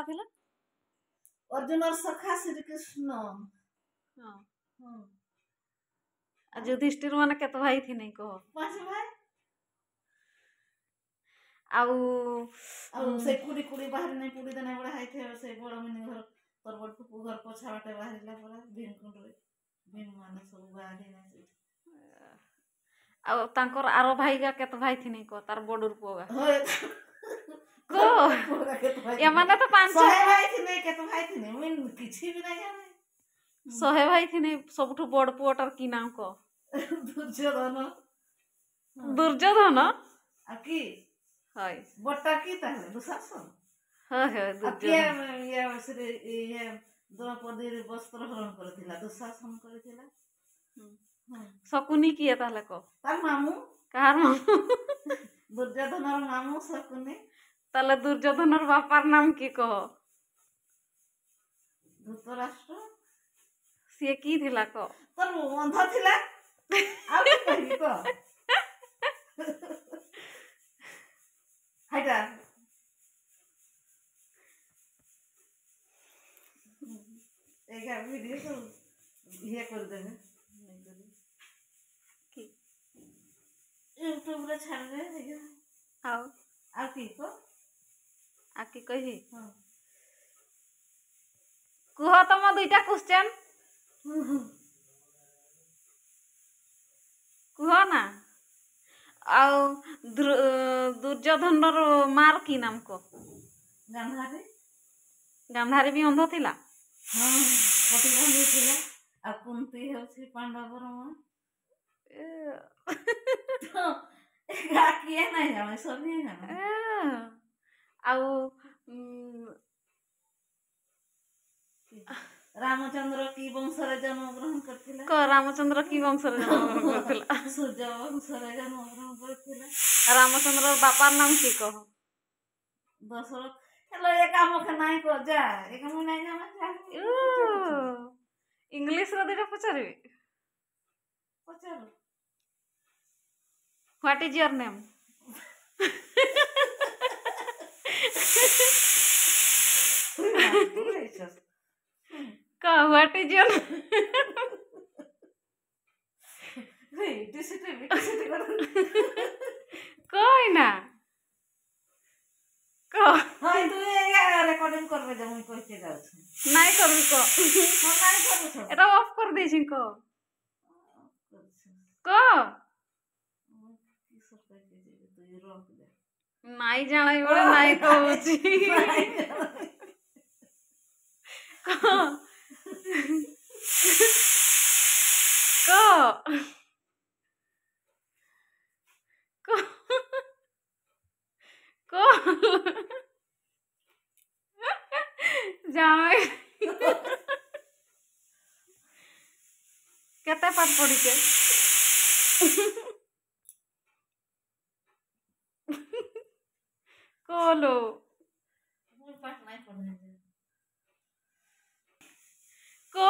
ना थिला अर्जुन और सखा श्री कृष्ण हां हां आ युधिष्ठिर माने केत भाई थी नहीं कहो 5 भाई आउ से कुड़ी बाहर नहीं कुड़ी देने बड़ा हाई थे से बड़ मिनी घर तोर बड़ फुकू घर पोछा बाटे बाहरिला परा भीमकुंड रे भीम माने सब बाहरी ना से आ तांकर आरो भाई गा केत भाई थी नहीं को तार बडुर पोगा होय को पोगा केत भाई या माने तो 5 सहे भाई थी नहीं केत भाई थी नहीं मैं किछि भी नहीं जाने सहे भाई थी नहीं सबठु बड़ पुओटर की नाम को दुर्योधन आ की हाय बट्टा की ताले दुशासन हाय हाय दुर्योधन ये श्री ये द्रौपदी वस्त्र हरण करथिला दुशासन करथिला शकुनी किए ताले को तार मामू कार मामू दुर्योधनर मामू शकुनी ताले दुर्योधनर बापार नाम की कहो धृतराष्ट्र से की थिला को तोर अंधा थिला आ की कहि को हाइटा एगा वीडियो तो ये कर देबे नहीं करी की यूट्यूब रे छाड़ दे देखा आओ आ की को आ की कहि हां कुह तम दुईटा क्वेश्चन कुह ना आउ दुर्योधन मार की नाम को गांधारी भी अंध थिला हां प्रतिबंधी थिला आ कुंती होछि पांडवर मां तो गा किए नहीं जाने सब नहीं जाने आउ रामचंद्र की वंश रे जन्म ग्रहण करथिला को रामचंद्र की वंश रे जन्म ग्रहण करथिला सूर्य वंश रे जन्म ग्रहण करथिला रामचंद्र बापार नाम की कहो दशरथ हेलो ये काम के नहीं को जा ये काम नहीं जाने इंग्लिश रे दिटा पचारबी पचारो व्हाट इज योर नेम का व्हाट इज योर कोई ना को हाय तू ये रिकॉर्डिंग करबे जे मुई कहते जाउ छी नहीं करबी को हम नहीं करू छ एटा ऑफ कर दे छी को की सब कहते जे तू ये रोक दे नहीं जानाई बड़े नहीं कहूची को जानाई केते पाठ पढ़ी के कोलो मुई पाठ नहीं पढ़ने को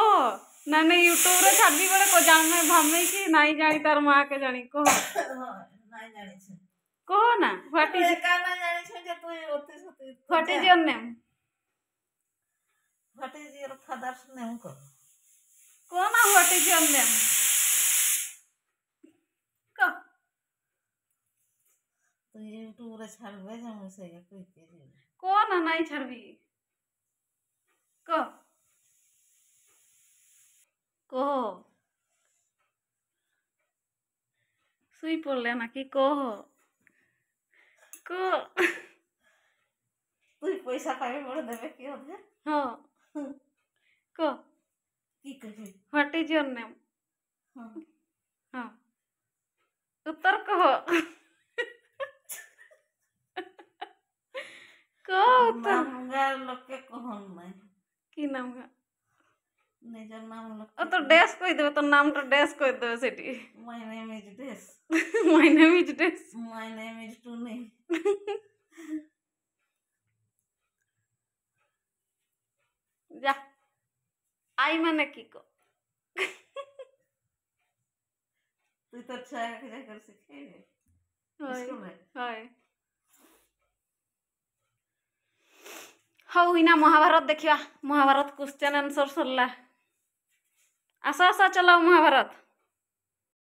ना नहीं यूट्यूब रे छाड़ी बड़े को जान में भामे कि नहीं जानी तार मां के जानी को नहीं जानी छ को ना व्हाट इज का नहीं जानी छ जे तू ओते सते what is your name what is your father's name को ना व्हाट इज योर नेम को तो यूट्यूब रे छाड़बे जे मुई से कहते जे को ना नहीं छाड़बी को सुई पड़ले ना कि को तू पैसा पाबे बड़ देबे की होदे हां को की कहे व्हाट इज योर नेम हां हां उत्तर कहो को उत्तर नामगा लोग के कहन नहीं की नाम का निजर नाम लोग ओ तो डैश कह देबे तो नाम तो डैश कह देबे Sethi my name is this my name is dash my name is Tuni जा आई माने की को तू तो अच्छा है क्या कर सीखे हाय स्कूल में हाय हौ इना महाभारत देखिया महाभारत क्वेश्चन आंसर सरला आस आस चलाओ महाभारत